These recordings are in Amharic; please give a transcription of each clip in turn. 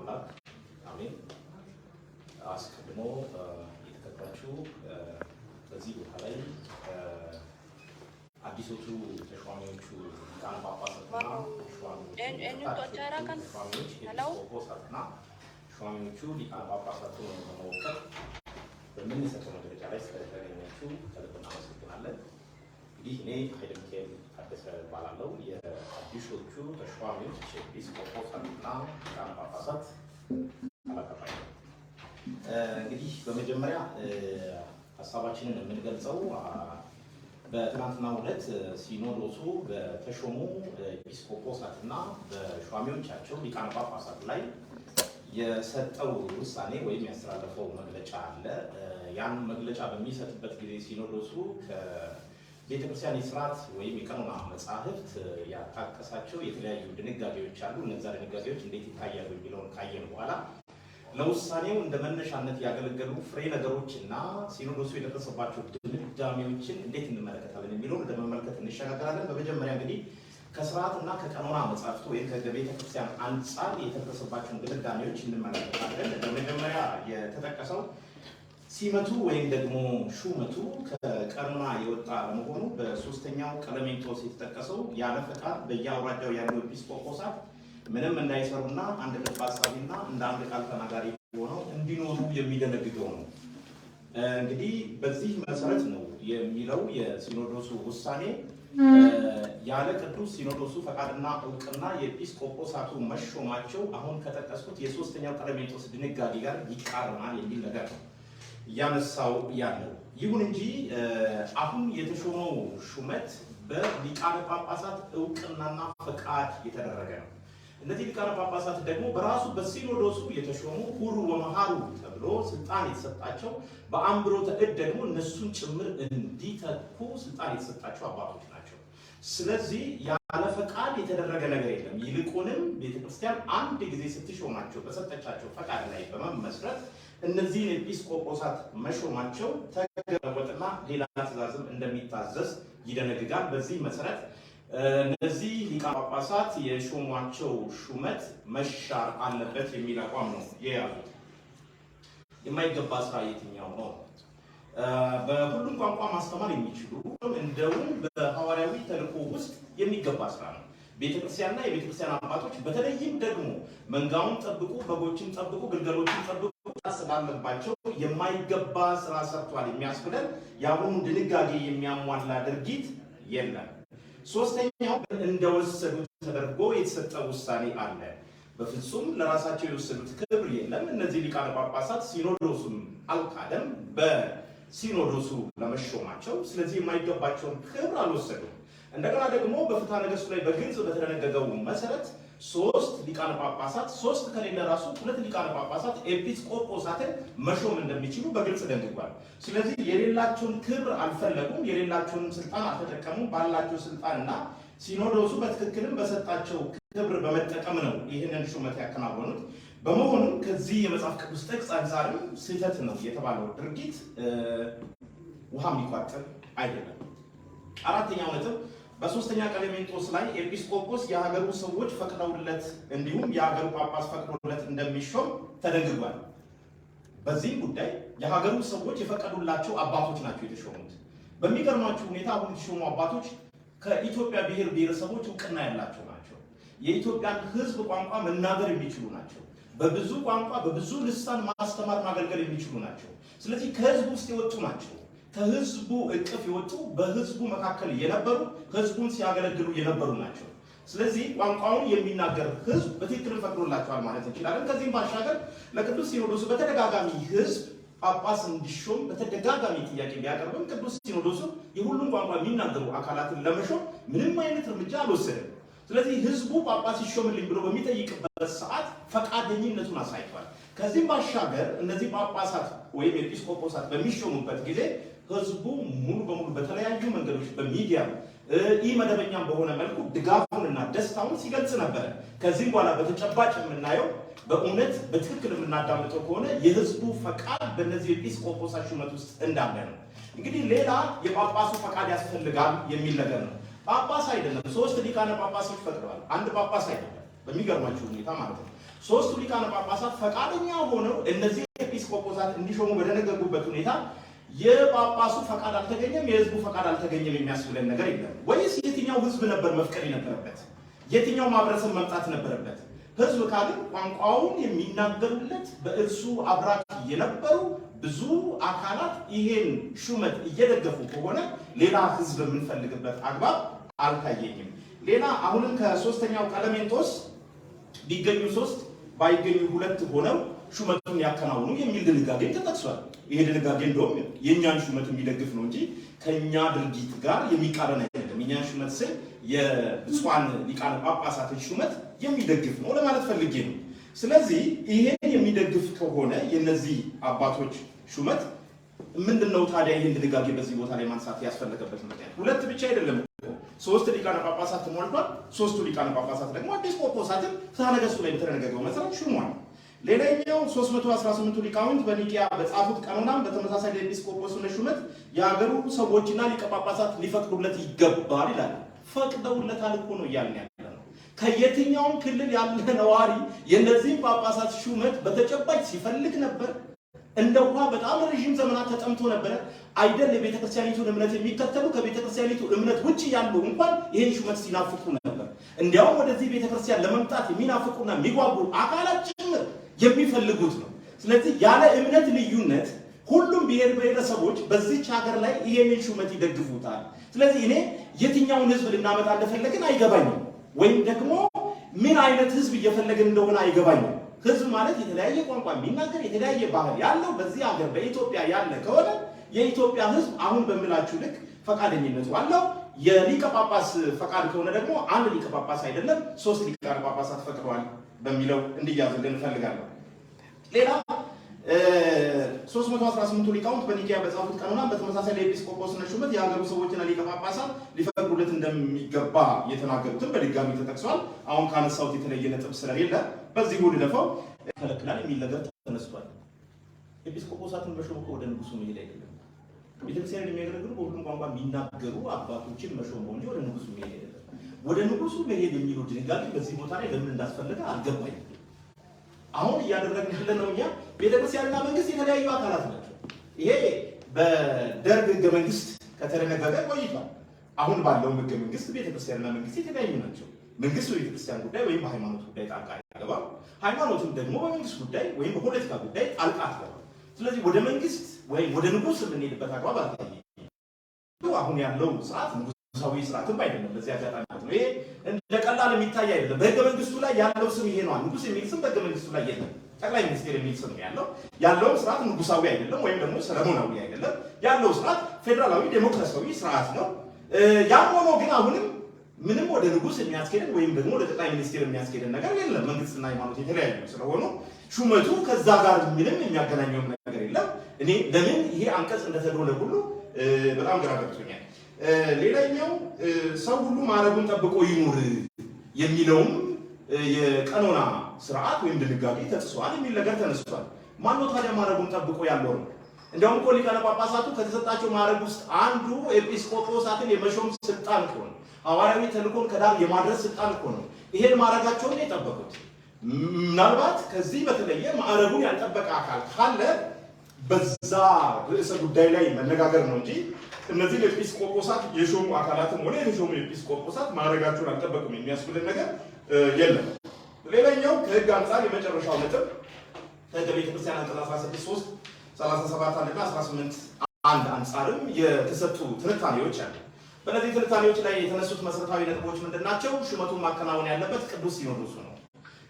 አምላክ አሜን። አስቀድሞ የተከበራችሁ በዚህ ቦታ ላይ አዲሶቹ ተሿሚዎቹ ሊቃነ ጳጳሳትና ሿሚዎቹ ሊቃነ ጳጳሳቱን በመወከል በምንሰጠው መግለጫ ላይ ስለተገኛችሁ ከልብ እናመሰግናለን። እንግዲህ እኔ ኃይለ ሚካኤል ታደሰ እባላለሁ። የአዲሶቹ ተሿሚዎች ኤጲስቆጶሳትና ሊቃነ ጳጳሳት አላቀባይ። እንግዲህ በመጀመሪያ ሀሳባችንን የምንገልጸው በትናንትናው ዕለት ሲኖዶሱ በተሾሙ ኤጲስቆጶሳትና በሿሚዎቻቸው ሊቃነ ጳጳሳት ላይ የሰጠው ውሳኔ ወይም ያስተላለፈው መግለጫ አለ። ያን መግለጫ በሚሰጥበት ጊዜ ሲኖዶሱ ከቤተክርስቲያን የሥርዓት ወይም የቀኖና መጻሕፍት ያጣቀሳቸው የተለያዩ ድንጋጌዎች አሉ። እነዛ ድንጋጌዎች እንዴት ይታያሉ የሚለውን ካየን በኋላ ለውሳኔው እንደ መነሻነት ያገለገሉ ፍሬ ነገሮችና ሲኖዶሱ የደረሰባቸው ድምዳሜዎችን እንዴት እንመለከታለን የሚለውን ወደ መመልከት እንሸጋገራለን። በመጀመሪያ እንግዲህ ከሥርዓትና ከቀኖና መጻሕፍት ወይም ከቤተ ክርስቲያን አንጻር የተደረሰባቸውን ድምዳሜዎች እንመለከታለን። በመጀመሪያ የተጠቀሰው ሲመቱ ወይም ደግሞ ሹመቱ ከቀኖና የወጣ ለመሆኑ በሶስተኛው ቀለሜንጦስ የተጠቀሰው ያለ ፈቃድ በየአውራጃው ያሉ ኤጲስቆጶሳት ምንም እንዳይሰሩና አንድ ልብ አሳቢና እንደ አንድ ቃል ተናጋሪ ሆነው እንዲኖሩ የሚደነግገው ነው። እንግዲህ በዚህ መሰረት ነው የሚለው የሲኖዶሱ ውሳኔ ያለ ቅዱስ ሲኖዶሱ ፈቃድና እውቅና የኤጲስቆጶሳቱ መሾማቸው አሁን ከጠቀስኩት የሶስተኛው ቀለሜንጦስ ድንጋጌ ጋር ይቃረናል የሚል ነገር ነው እያነሳው ያለው። ይሁን እንጂ አሁን የተሾመው ሹመት በሊቃነ ጳጳሳት እውቅናና ፈቃድ የተደረገ ነው። እነዚህ ሊቃነ ጳጳሳት ደግሞ በራሱ በሲኖዶሱ የተሾሙ ሁሩ ወመሃሩ ተብሎ ስልጣን የተሰጣቸው በአንብሮተ እድ ደግሞ እነሱን ጭምር እንዲተኩ ስልጣን የተሰጣቸው አባቶች ናቸው። ስለዚህ ያለ ፈቃድ የተደረገ ነገር የለም። ይልቁንም ቤተክርስቲያን አንድ ጊዜ ስትሾማቸው በሰጠቻቸው ፈቃድ ላይ በመመስረት እነዚህን ኤጲስቆጶሳት መሾማቸው ተገለወጥና ሌላ ትእዛዝም እንደሚታዘዝ ይደነግጋል። በዚህ መሰረት እነዚህ ሊቃነ ጳጳሳት የሾሟቸው ሹመት መሻር አለበት የሚል አቋም ነው የያዙት። የማይገባ ስራ የትኛው ነው? በሁሉም ቋንቋ ማስተማር የሚችሉ እንደውም በሐዋርያዊ ተልእኮ ውስጥ የሚገባ ስራ ነው። ቤተክርስቲያንና የቤተክርስቲያን አባቶች በተለይም ደግሞ መንጋውን ጠብቁ፣ በጎችን ጠብቁ፣ ግልገሎችን ጠብቁ ስላለባቸው የማይገባ ስራ ሰርቷል የሚያስብለን የአሁኑ ድንጋጌ የሚያሟላ ድርጊት የለም። ሶስተኛው እንደወሰዱት ተደርጎ የተሰጠ ውሳኔ አለ። በፍጹም ለራሳቸው የወሰዱት ክብር የለም። እነዚህ ሊቃነ ጳጳሳት ሲኖዶሱም አልካደም በሲኖዶሱ ለመሾማቸው። ስለዚህ የማይገባቸውን ክብር አልወሰዱም። እንደገና ደግሞ በፍትሐ ነገሥቱ ላይ በግልጽ በተደነገገው መሰረት ሶስት ሊቃነ ጳጳሳት ሶስት ከሌለ ራሱ ሁለት ሊቃነ ጳጳሳት ኤጲስቆጶሳትን መሾም እንደሚችሉ በግልጽ ደንግጓል። ስለዚህ የሌላቸውን ክብር አልፈለጉም፣ የሌላቸውን ስልጣን አልተጠቀሙም። ባላቸው ስልጣንና ሲኖዶሱ በትክክልም በሰጣቸው ክብር በመጠቀም ነው ይህንን ሹመት ያከናወኑት። በመሆኑም ከዚህ የመጽሐፍ ቅዱስ ጥቅስ አንጻርም ስህተት ነው የተባለው ድርጊት ውሃ የሚቋጥር አይደለም። አራተኛው ነጥብ በሶስተኛ ቀለሜንጦስ ላይ ኤጲስቆጶስ የሀገሩ ሰዎች ፈቅደውለት እንዲሁም የሀገሩ ጳጳስ ፈቅዶለት እንደሚሾም ተደንግጓል። በዚህም ጉዳይ የሀገሩ ሰዎች የፈቀዱላቸው አባቶች ናቸው የተሾሙት። በሚገርማችሁ ሁኔታ አሁን የተሾሙ አባቶች ከኢትዮጵያ ብሔር ብሔረሰቦች እውቅና ያላቸው ናቸው። የኢትዮጵያን ሕዝብ ቋንቋ መናገር የሚችሉ ናቸው። በብዙ ቋንቋ በብዙ ልሳን ማስተማር ማገልገል የሚችሉ ናቸው። ስለዚህ ከሕዝብ ውስጥ የወጡ ናቸው። ከህዝቡ እቅፍ የወጡ በህዝቡ መካከል የነበሩ ህዝቡን ሲያገለግሉ የነበሩ ናቸው። ስለዚህ ቋንቋውን የሚናገር ህዝብ በትክክል ፈቅዶላቸዋል ማለት እንችላለን። ከዚህም ባሻገር ለቅዱስ ሲኖዶሱ በተደጋጋሚ ህዝብ ጳጳስ እንዲሾም በተደጋጋሚ ጥያቄ ቢያቀርብም ቅዱስ ሲኖዶሱ የሁሉም ቋንቋ የሚናገሩ አካላትን ለመሾም ምንም አይነት እርምጃ አልወሰደም። ስለዚህ ህዝቡ ጳጳስ ይሾምልኝ ብሎ በሚጠይቅበት ሰዓት ፈቃደኝነቱን አሳይቷል። ከዚህም ባሻገር እነዚህ ጳጳሳት ወይም ኤጲስቆጶሳት በሚሾሙበት ጊዜ ህዝቡ ሙሉ በሙሉ በተለያዩ መንገዶች በሚዲያ መደበኛም በሆነ መልኩ ድጋፉንና ደስታውን ሲገልጽ ነበረ። ከዚህም በኋላ በተጨባጭ የምናየው በእውነት በትክክል የምናዳምጠው ከሆነ የህዝቡ ፈቃድ በእነዚህ ኤጲስቆጶሳት ሹመት ውስጥ እንዳለ ነው። እንግዲህ ሌላ የጳጳሱ ፈቃድ ያስፈልጋል የሚል ነገር ነው። ጳጳስ አይደለም ሶስት ሊቃነ ጳጳሶች ፈቅደዋል። አንድ ጳጳስ አይደለም። በሚገርማችሁ ሁኔታ ማለት ነው ሶስቱ ሊቃነ ጳጳሳት ፈቃደኛ ሆነው እነዚህ ኤጲስቆጶሳት እንዲሾሙ በደነገጉበት ሁኔታ የጳጳሱ ፈቃድ አልተገኘም፣ የህዝቡ ፈቃድ አልተገኘም የሚያስብለን ነገር የለም። ወይስ የትኛው ህዝብ ነበር መፍቀድ የነበረበት? የትኛው ማህበረሰብ መምጣት ነበረበት? ህዝብ ካልን ቋንቋውን የሚናገሩለት በእርሱ አብራክ የነበሩ ብዙ አካላት ይሄን ሹመት እየደገፉ ከሆነ ሌላ ህዝብ የምንፈልግበት አግባብ አልታየኝም። ሌላ አሁንም ከሶስተኛው ቀለሜንጦስ ቢገኙ 3 ባይገኙ 2 ሆነው ሹመቱን ያከናውኑ የሚል ድንጋጌ ተጠቅሷል። ይሄ ድንጋጌ እንደውም የኛን ሹመት የሚደግፍ ነው እንጂ ከኛ ድርጊት ጋር የሚቃረን አይደለም። የኛን ሹመት ስል የብፁዓን ሊቃነ ጳጳሳትን ሹመት የሚደግፍ ነው ለማለት ፈልጌ ነው። ስለዚህ ይሄን የሚደግፍ ከሆነ የነዚህ አባቶች ሹመት ምንድነው ታዲያ ይሄን ድንጋጌ በዚህ ቦታ ላይ ማንሳት ያስፈልገበት ምክንያት? 2 ብቻ አይደለም እኮ 3 ሊቃነ ጳጳሳት ተሞልቷል። 3ቱ ሊቃነ ጳጳሳት ደግሞ ኤጲስቆጶሳትን ፍትሐ ነገሥቱ ላይ በተደነገገው መሰረት ሹሟል። ሌላኛው 318ቱ ሊቃውንት በኒቂያ በጻፉት ቀኖናም በተመሳሳይ ለኤጲስቆጶስነት ሹመት የሀገሩ ሰዎችና ሊቀ ጳጳሳት ሊፈቅዱለት ይገባል ይላል። ፈቅደውለታል እኮ ነው እያልን ያለ ነው። ከየትኛውም ክልል ያለ ነዋሪ የእነዚህም ጳጳሳት ሹመት በተጨባጭ ሲፈልግ ነበር። እንደ ውሃ በጣም ረዥም ዘመናት ተጠምቶ ነበረ አይደል? የቤተክርስቲያኒቱን እምነት የሚከተሉ ከቤተክርስቲያኒቱ እምነት ውጪ ያሉ እንኳን ይህን ሹመት ሲናፍቁ ነበር። እንዲያውም ወደዚህ ቤተክርስቲያን ለመምጣት የሚናፍቁና የሚጓጉ አካላት ጭምር የሚፈልጉት ነው። ስለዚህ ያለ እምነት ልዩነት ሁሉም ብሔር ብሔረሰቦች በዚች ሀገር ላይ ይሄንን ሹመት ይደግፉታል። ስለዚህ እኔ የትኛውን ህዝብ ልናመጣ እንደፈለግን አይገባኝም፣ ወይም ደግሞ ምን አይነት ህዝብ እየፈለግን እንደሆነ አይገባኝም። ህዝብ ማለት የተለያየ ቋንቋ የሚናገር የተለያየ ባህል ያለው በዚህ ሀገር በኢትዮጵያ ያለ ከሆነ የኢትዮጵያ ህዝብ አሁን በምላችሁ ልክ ፈቃደኝነቱ አለው። የሊቀ ጳጳስ ፈቃድ ከሆነ ደግሞ አንድ ሊቀ ጳጳስ አይደለም 3 ሊቃነ ጳጳሳት ፈቅደዋል በሚለው እንዲያዝልን እንፈልጋለሁ። ሌላ 318ቱ ሊቃውንት በኒቂያ በጻፉት ቀኖና በተመሳሳይ ለኤጲስቆጶስነት ሹመት የሀገሩ ሰዎችና ሊቀ ጳጳሳት ሊፈቅዱለት እንደሚገባ የተናገሩትን በድጋሚ ተጠቅሷል። አሁን ካነሳሁት የተለየ ነጥብ ስለሌለ በዚህ ሁሉ ለፈው ከለክላል የሚል ነገር ተነስቷል። ኤጲስቆጶሳትን መሾም ወደ ንጉሱ መሄድ አይደለም። ቤተክርስቲያን የሚያገለግሉ በሁሉም ቋንቋ የሚናገሩ አባቶችን መሾም እንጂ ወደ ንጉሱ መሄድ አይደለም። ወደ ንጉሱ መሄድ የሚለው ድንጋጌ በዚህ ቦታ ላይ ለምን እንዳስፈለገ አልገባኝም። አሁን እያደረግን ያለነው እኛ ቤተክርስቲያንና መንግስት የተለያዩ አካላት ናቸው። ይሄ በደርግ ህገ መንግስት ከተደነገገ ቆይቷል። አሁን ባለው ህገ መንግስት ቤተክርስቲያንና መንግስት የተለያዩ ናቸው። መንግስት በቤተክርስቲያን ጉዳይ ወይም በሃይማኖት ጉዳይ ጣልቃ አይገባም። ሃይማኖትም ደግሞ በመንግስት ጉዳይ ወይም በፖለቲካ ጉዳይ ጣልቃ አይገባም። ስለዚህ ወደ መንግስት ወይም ወደ ንጉስ የምንሄድበት አግባብ አልታየም። አሁን ያለው ስርዓት ንጉሳዊ ስርዓትም አይደለም። በዚህ አጋጣሚ ነው ይሄ እንደ ቀላል የሚታይ አይደለም። በህገ መንግስቱ ላይ ያለው ስም ይሄ ነው። ንጉስ የሚል ስም በህገ መንግስቱ ላይ የለም። ጠቅላይ ሚኒስቴር የሚል ስም ያለው ስርዓት ንጉሳዊ አይደለም፣ ወይም ደግሞ ሰለሞናዊ አይደለም። ያለው ስርዓት ፌዴራላዊ ዴሞክራሲያዊ ስርዓት ነው። ያም ሆኖ ግን አሁንም ምንም ወደ ንጉስ የሚያስኬደን ወይም ደግሞ ወደ ጠቅላይ ሚኒስቴር የሚያስኬደን ነገር የለም። መንግስትና ሃይማኖት የተለያዩ ስለሆኑ ሹመቱ ከዛ ጋር ምንም የሚያገናኘው ነገር የለም። እኔ ለምን ይሄ አንቀጽ እንደተደረገ ሁሉ በጣም ግራ ገብቶኛል። ሌላኛው ሰው ሁሉ ማዕረጉን ጠብቆ ይኑር የሚለውም የቀኖና ስርዓት ወይም ድንጋጌ ተጥሷል የሚል ነገር ተነስቷል። ማነው ታዲያ ማዕረጉን ጠብቆ ያለው ነው? እንዲያውም እኮ ሊቃነ ጳጳሳቱ ከተሰጣቸው ማዕረግ ውስጥ አንዱ ኤጲስቆጶሳትን የመሾም ስልጣን እኮ ነው። ሐዋርያዊ ተልእኮን ከዳር የማድረስ ስልጣን እኮ ነው። ይሄን ማዕረጋቸውን የጠበቁት ምናልባት ከዚህ በተለየ ማዕረጉን ያልጠበቀ አካል ካለ በዛ ርዕሰ ጉዳይ ላይ መነጋገር ነው እንጂ እነዚህ ኤጲስቆጶሳት የሾሙ አካላትም ሆነ የሾሙ ኤጲስቆጶሳት ማዕረጋቸውን አልጠበቁም የሚያስብልን ነገር የለም። ሌላኛው ከህግ አንጻር የመጨረሻው ነጥብ ከህገ ቤተክርስቲያን አንቀጽ 16(3) 37 እና 18(1) አንጻርም የተሰጡ ትንታኔዎች አሉ። በእነዚህ ትንታኔዎች ላይ የተነሱት መሰረታዊ ነጥቦች ምንድናቸው? ሹመቱን ማከናወን ያለበት ቅዱስ ሲኖዶሱ ነው።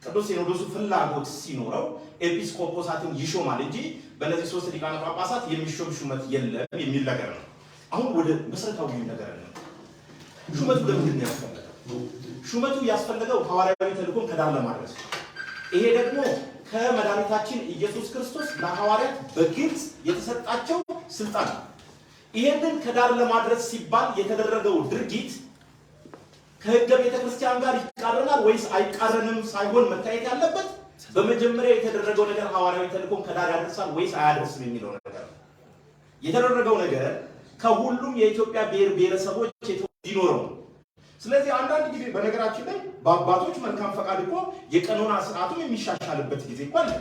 ቅዱስ ሲኖዶሱ ፍላጎት ሲኖረው ኤጲስቆጶሳትን ይሾማል እንጂ በእነዚህ 3 ሊቃነ ጳጳሳት የሚሾም ሹመት የለም የሚል ነገር ነው። አሁን ወደ መሰረታዊ ነገር ነው። ሹመቱ ለምንድን ነው ያስፈለገው? ሹመቱ ያስፈለገው ሐዋርያዊ ተልእኮን ከዳር ለማድረስ ነው። ይሄ ደግሞ ከመድኃኒታችን ኢየሱስ ክርስቶስ ለሐዋርያት በግልጽ የተሰጣቸው ስልጣን ነው። ይሄንን ከዳር ለማድረስ ሲባል የተደረገው ድርጊት ከህገ ቤተክርስቲያን ጋር ይቃረናል ወይስ አይቃረንም ሳይሆን መታየት ያለበት በመጀመሪያ የተደረገው ነገር ሐዋርያዊ ተልእኮን ከዳር ያደርሳል ወይስ አያደርስም የሚለው ነገር ነው። የተደረገው ነገር ከሁሉም የኢትዮጵያ ብሔር ብሔረሰቦች እንዲኖረው። ስለዚህ አንዳንድ ጊዜ በነገራችን ላይ በአባቶች መልካም ፈቃድ እኮ የቀኖና ስርዓቱም የሚሻሻልበት ጊዜ እኮ አለ።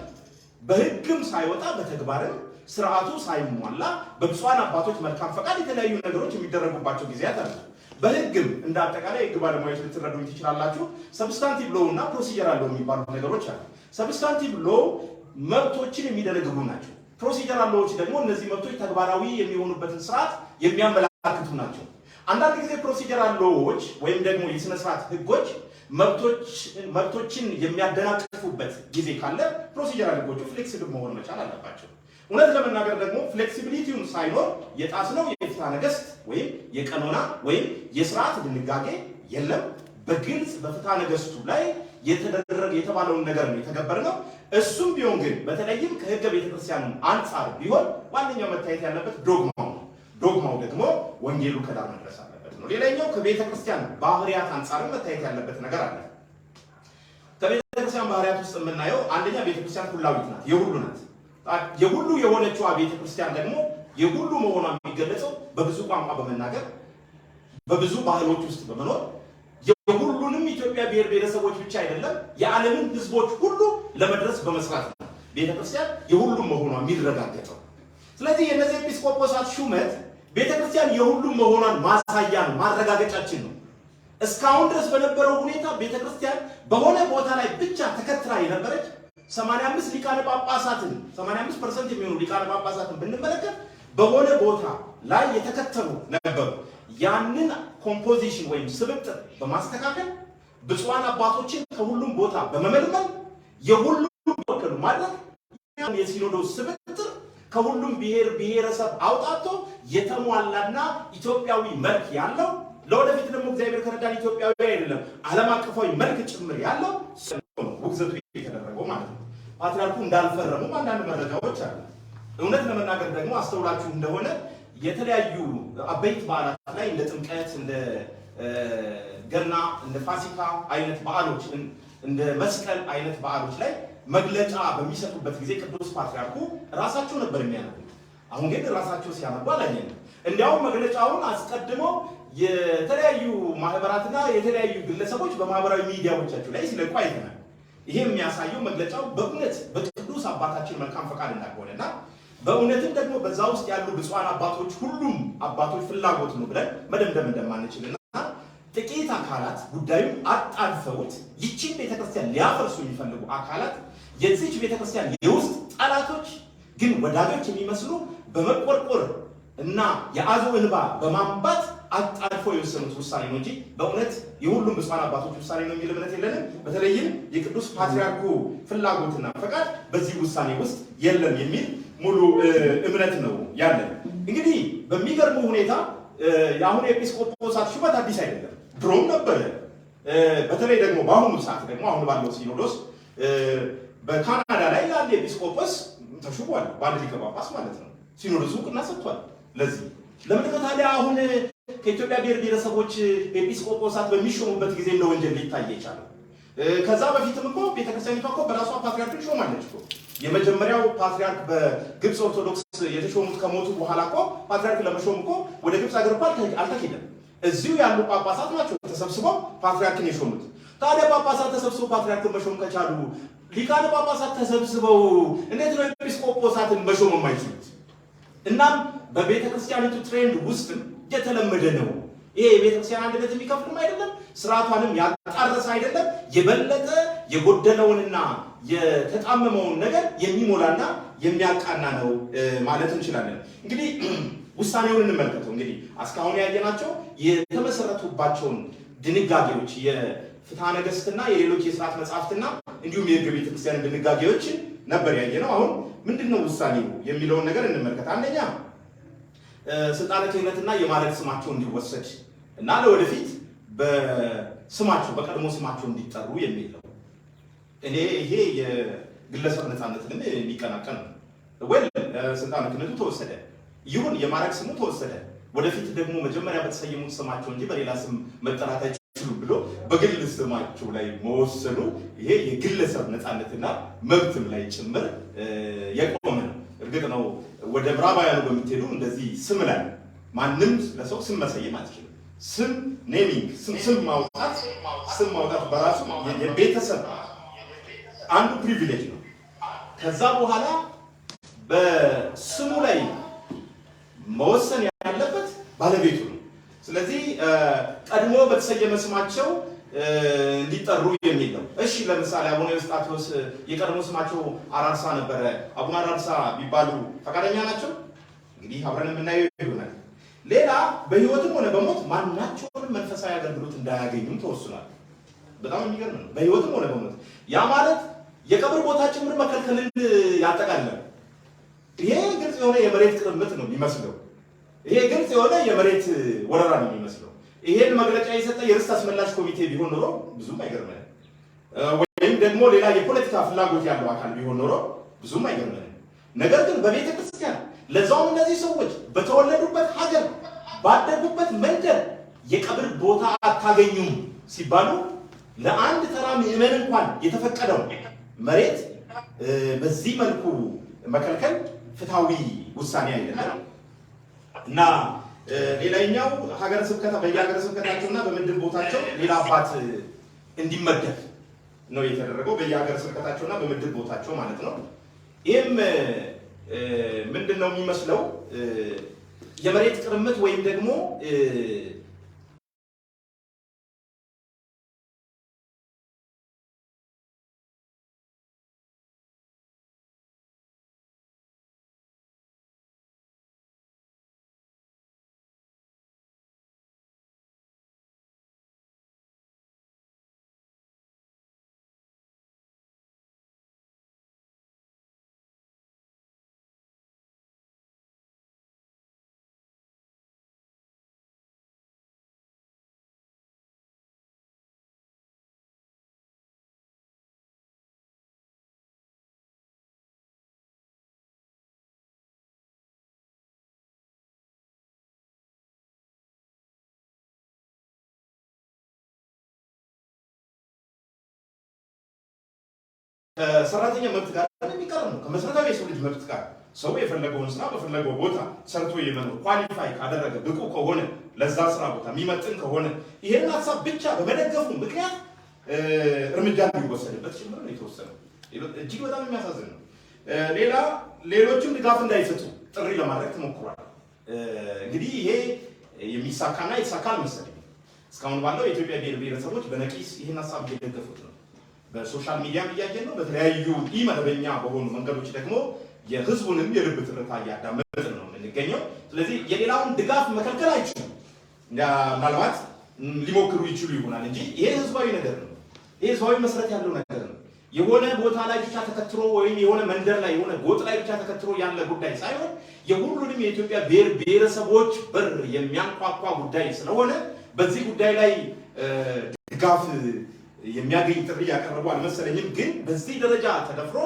በህግም ሳይወጣ በተግባርም ስርዓቱ ሳይሟላ በብፁዓን አባቶች መልካም ፈቃድ የተለያዩ ነገሮች የሚደረጉባቸው ጊዜያት አሉ። በህግም እንደ አጠቃላይ ህግ ባለሙያዎች ልትረዱኝ ትችላላችሁ። ሰብስታንቲቭ ሎው እና ፕሮሲጀራል ሎው የሚባሉ ነገሮች አሉ። ሰብስታንቲቭ ሎው መብቶችን የሚደነግጉ ናቸው። ፕሮሲጀራል ሎዎች ደግሞ እነዚህ መብቶች ተግባራዊ የሚሆኑበትን ስርዓት የሚያመላክቱ ናቸው። አንዳንድ ጊዜ ፕሮሲጀራል ሎዎች ወይም ደግሞ የስነ ስርዓት ህጎች መብቶችን የሚያደናቅፉበት ጊዜ ካለ ፕሮሲጀራል ህጎቹ ፍሌክሲብል መሆን መቻል አለባቸው። እውነት ለመናገር ደግሞ ፍሌክሲቢሊቲውን ሳይኖር የጣስነው የፍትሐ ነገሥት ወይም የቀኖና ወይም የስርዓት ድንጋጌ የለም። በግልጽ በፍትሐ ነገሥቱ ላይ የተባለውን ነገር ነው የተገበርነው። እሱም ቢሆን ግን በተለይም ከህገ ቤተክርስቲያኑ አንጻር ቢሆን ዋነኛው መታየት ያለበት ዶግማው ነው። ዶግማው ደግሞ ወንጌሉ ከዳር መድረስ አለበት ነው። ሌላኛው ከቤተክርስቲያን ባህሪያት አንጻር መታየት ያለበት ነገር አለ። ከቤተክርስቲያን ባህሪያት ውስጥ የምናየው አንደኛ ቤተክርስቲያን ሁላዊት ናት፣ የሁሉ ናት። የሁሉ የሆነችው ቤተክርስቲያን ደግሞ የሁሉ መሆኗ የሚገለጸው በብዙ ቋንቋ በመናገር በብዙ ባህሎች ውስጥ በመኖር የሁሉንም ኢትዮጵያ ብሔር ብሔረሰቦች ብቻ አይደለም የዓለምን ህዝቦች ሁሉ ለመድረስ በመስራት ነው ቤተክርስቲያን የሁሉም መሆኗ የሚረጋገጠው። ስለዚህ የነዚህ ኤጲስቆጶሳት ሹመት ቤተክርስቲያን የሁሉም መሆኗን ማሳያ ነው፣ ማረጋገጫችን ነው። እስካሁን ድረስ በነበረው ሁኔታ ቤተክርስቲያን በሆነ ቦታ ላይ ብቻ ተከትራ የነበረች 85 ሊቃነ ጳጳሳትን 85% የሚሆኑ ሊቃነ ጳጳሳትን ብንመለከት በሆነ ቦታ ላይ የተከተሉ ነበሩ። ያንን ኮምፖዚሽን ወይም ስብጥር በማስተካከል ብፁዓን አባቶችን ከሁሉም ቦታ በመመልመል የሁሉም ወከሉ ማለት የሲኖዶስ ስብጥር ከሁሉም ብሔር ብሔረሰብ አውጣቶ የተሟላና ኢትዮጵያዊ መልክ ያለው ለወደፊት ደግሞ እግዚአብሔር ከረዳን ኢትዮጵያዊ አይደለም ዓለም አቀፋዊ መልክ ጭምር ያለው ውግዘቱ የተደረገው ማለት ነው። ፓትርያርኩ እንዳልፈረሙ አንዳንድ መረጃዎች አሉ። እውነት ለመናገር ደግሞ አስተውላችሁ እንደሆነ የተለያዩ አበይት በዓላት ላይ እንደ ጥምቀት፣ እንደ ገና፣ እንደ ፋሲካ አይነት በዓሎች፣ እንደ መስቀል አይነት በዓሎች ላይ መግለጫ በሚሰጡበት ጊዜ ቅዱስ ፓትርያርኩ ራሳቸው ነበር የሚያነቡት። አሁን ግን ራሳቸው ሲያነቡ አላየንም። እንዲያውም መግለጫውን አስቀድመው የተለያዩ ማህበራትና የተለያዩ ግለሰቦች በማህበራዊ ሚዲያዎቻቸው ላይ ሲለቁ አይተናል። ይሄ የሚያሳየው መግለጫው በእውነት በቅዱስ አባታችን መልካም ፈቃድ እንዳልሆነና በእውነትም ደግሞ በዛ ውስጥ ያሉ ብፁዓን አባቶች ሁሉም አባቶች ፍላጎት ነው ብለን መደምደም እንደማንችልና ጥቂት አካላት ጉዳዩን አጣልፈውት ይቺን ቤተክርስቲያን ሊያፈርሱ የሚፈልጉ አካላት የዚች ቤተክርስቲያን የውስጥ ጠላቶች ግን ወዳጆች የሚመስሉ በመቆርቆር እና የአዞ እንባ በማንባት አጣልፈው የወሰኑት ውሳኔ ነው እንጂ በእውነት የሁሉም ብፁዓን አባቶች ውሳኔ ነው የሚል እምነት የለንም። በተለይም የቅዱስ ፓትርያርኩ ፍላጎትና ፈቃድ በዚህ ውሳኔ ውስጥ የለም የሚል ሙሉ እምነት ነው ያለን። እንግዲህ በሚገርሙ ሁኔታ የአሁኑ ኤጲስቆጶሳት ሹመት አዲስ አይደለም፣ ድሮም ነበረ። በተለይ ደግሞ በአሁኑ ሰዓት ደግሞ አሁን ባለው ሲኖዶስ በካናዳ ላይ አንድ ኤጲስቆጶስ ተሹሟል፣ በአንድ ሊቀ ጳጳስ ማለት ነው። ሲኖዶሱ እውቅና ሰጥቷል። ለዚህ ለምን ታዲያ አሁን ከኢትዮጵያ ብሔር ብሔረሰቦች ኤጲስቆጶሳት በሚሾሙበት ጊዜ እንደ ወንጀል ሊታይ ይችላል? ከዛ በፊትም እኮ ቤተክርስቲያኒቷ እኮ በራሷ ፓትርያርክ ሾማለች እኮ። የመጀመሪያው ፓትርያርክ በግብፅ ኦርቶዶክስ የተሾሙት ከሞቱ በኋላ እኮ ፓትርያርክ ለመሾም እኮ ወደ ግብፅ አገር እኮ አልተሄደም። እዚሁ ያሉ ጳጳሳት ናቸው ተሰብስበው ፓትርያርክን የሾሙት። ታዲያ ጳጳሳት ተሰብስበው ፓትርያርክን መሾም ከቻሉ ሊቃነ ጳጳሳት ተሰብስበው እንዴት ነው ኤጲስቆጶሳትን መሾም የማይችሉት? እናም በቤተክርስቲያኒቱ ትሬንድ ውስጥም የተለመደ ነው። ይሄ የቤተክርስቲያን አንድነት የሚከፍልም አይደለም፣ ስርዓቷንም ያጣረሰ አይደለም። የበለጠ የጎደለውንና የተጣመመውን ነገር የሚሞላና የሚያቃና ነው ማለት እንችላለን። እንግዲህ ውሳኔውን እንመልከተው። እንግዲህ እስካሁን ያየናቸው የተመሰረቱባቸውን ድንጋጌዎች የፍትሐ ነገሥትና የሌሎች የሥርዓት መጻሕፍትና እንዲሁም የሕገ ቤተክርስቲያን ድንጋጌዎች ነበር ያየነው። አሁን ምንድነው ውሳኔው የሚለውን ነገር እንመልከት። አንደኛ ስልጣነ ክህነትና የማዕረግ ስማቸው እንዲወሰድ እና ለወደፊት በስማቸው በቀድሞ ስማቸው እንዲጠሩ የሚል ነው። እኔ ይሄ የግለሰብ ነፃነትንም የሚቀናቀን ነው። ወይ ስልጣነ ክህነቱ ተወሰደ ይሁን የማዕረግ ስሙ ተወሰደ፣ ወደፊት ደግሞ መጀመሪያ በተሰየሙት ስማቸው እንጂ በሌላ ስም መጠራት አይችሉም ብሎ በግል ስማቸው ላይ መወሰኑ ይሄ የግለሰብ ነፃነትና መብትም ላይ ጭምር የቆመ ነው። እርግጥ ነው ወደ ምዕራባውያኑ በምትሄዱ እንደዚህ ስም ላይ ማንም ለሰው ስም መሰየም አትችልም። ስም ኔሚንግ ስም ማውጣት በራሱ የቤተሰብ አንዱ ፕሪቪሌጅ ነው። ከዛ በኋላ በስሙ ላይ መወሰን ያለበት ባለቤቱ ነው። ስለዚህ ቀድሞ በተሰየመ ስማቸው እንዲጠሩ የሚል ነው። እሺ ለምሳሌ አቡነ ኤዎስጣቴዎስ የቀድሞ ስማቸው አራርሳ ነበረ። አቡነ አራርሳ ቢባሉ ፈቃደኛ ናቸው? እንግዲህ አብረን የምናየው ይሆናል። ሌላ በህይወትም ሆነ በሞት ማናቸውንም መንፈሳዊ አገልግሎት እንዳያገኙም ተወስኗል። በጣም የሚገርም ነው። በህይወትም ሆነ በሞት ያ ማለት የቀብር ቦታ ጭምር መከልከልን ያጠቃልላል። ይሄ ግልጽ የሆነ የመሬት ቅርምት ነው የሚመስለው። ይሄ ግልጽ የሆነ የመሬት ወረራ ነው የሚመስለው። ይሄን መግለጫ የሰጠ የርስት አስመላሽ ኮሚቴ ቢሆን ኖሮ ብዙም አይገርመንም። ወይም ደግሞ ሌላ የፖለቲካ ፍላጎት ያለው አካል ቢሆን ኖሮ ብዙም አይገርመንም። ነገር ግን በቤተ ክርስቲያን ለዛውም እነዚህ ሰዎች በተወለዱበት ሀገር ባደጉበት መንደር የቀብር ቦታ አታገኙም ሲባሉ ለአንድ ተራ ምዕመን እንኳን የተፈቀደው መሬት በዚህ መልኩ መከልከል ፍትሃዊ ውሳኔ አይደለም እና ሌላኛው ሀገረ ስብከታ በየሀገረ ስብከታቸውና በምድብ ቦታቸው ሌላ አባት እንዲመደብ ነው የተደረገው። በየሀገረ ስብከታቸውና በምድብ ቦታቸው ማለት ነው። ይህም ምንድን ነው የሚመስለው? የመሬት ቅርምት ወይም ደግሞ ከሰራተኛ መብት ጋር የሚቀር ነው። ከመሰረታዊ የሰው ልጅ መብት ጋር ሰው የፈለገውን ስራ በፈለገው ቦታ ሰርቶ የመኖር ኳሊፋይ ካደረገ ብቁ ከሆነ ለዛ ስራ ቦታ የሚመጥን ከሆነ ይሄን ሀሳብ ብቻ በመደገፉ ምክንያት እርምጃ እንዲወሰድበት ጭምር ነው የተወሰነው። እጅግ በጣም የሚያሳዝን ነው። ሌሎችም ድጋፍ እንዳይሰጡ ጥሪ ለማድረግ ተሞክሯል። እንግዲህ ይሄ የሚሳካና የተሳካ አልመሰለኝም። እስካሁን ባለው የኢትዮጵያ ብሔር ብሔረሰቦች በነቂስ ይህን ሀሳብ እየደገፉት ነው። በሶሻል ሚዲያም እያየን ነው። በተለያዩ ኢመደበኛ በሆኑ መንገዶች ደግሞ የህዝቡንም የልብ ትርታ እያዳመጥን ነው የምንገኘው። ስለዚህ የሌላውን ድጋፍ መከልከል አይችሉም። ምናልባት ሊሞክሩ ይችሉ ይሆናል እንጂ ይሄ ህዝባዊ ነገር ነው። ይሄ ህዝባዊ መሰረት ያለው ነገር ነው። የሆነ ቦታ ላይ ብቻ ተከትሎ ወይም የሆነ መንደር ላይ የሆነ ጎጥ ላይ ብቻ ተከትሎ ያለ ጉዳይ ሳይሆን የሁሉንም የኢትዮጵያ ብሔር ብሔረሰቦች በር የሚያንኳኳ ጉዳይ ስለሆነ በዚህ ጉዳይ ላይ ድጋፍ የሚያገኝ ጥሪ ያቀረቡ አልመሰለኝም። ግን በዚህ ደረጃ ተደፍሮ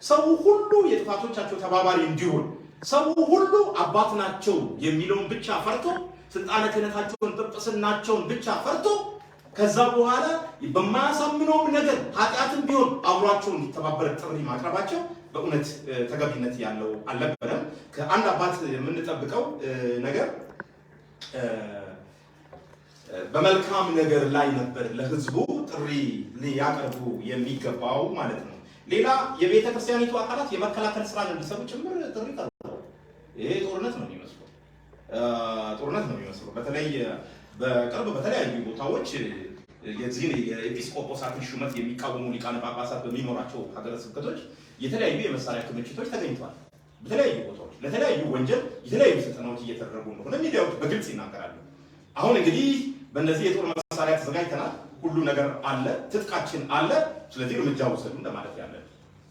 ሰው ሁሉ የጥፋቶቻቸው ተባባሪ እንዲሆን ሰው ሁሉ አባት ናቸው የሚለውን ብቻ ፈርቶ ስልጣነ ክህነታቸውን ጵጵስናቸውን ብቻ ፈርቶ ከዛ በኋላ በማያሳምነውም ነገር ኃጢአትም ቢሆን አብሯቸው እንዲተባበር ጥሪ ማቅረባቸው በእውነት ተገቢነት ያለው አልነበረም። ከአንድ አባት የምንጠብቀው ነገር በመልካም ነገር ላይ ነበር ለህዝቡ ጥሪ ሊያቀርቡ የሚገባው ማለት ነው። ሌላ የቤተ ክርስቲያኒቱ አካላት የመከላከል ስራ እንዲሰሩ ጭምር ጥሪ ቀርቧል። ይሄ ጦርነት ነው የሚመስለው። በተለይ በቅርብ በተለያዩ ቦታዎች የዚህን የኤጲስቆጶሳትን ሹመት የሚቃወሙ ሊቃነ ጳጳሳት በሚኖራቸው ሀገረ ስብከቶች የተለያዩ የመሳሪያ ክምችቶች ተገኝተዋል። በተለያዩ ቦታዎች ለተለያዩ ወንጀል የተለያዩ ስልጠናዎች እየተደረጉ እንደሆነ ሚዲያዎች በግልጽ ይናገራሉ። አሁን እንግዲህ በእነዚህ የጦር መሳሪያ ተዘጋጅተናል፣ ሁሉ ነገር አለ፣ ትጥቃችን አለ፣ ስለዚህ እርምጃ ወሰዱ እንደማለት ያለ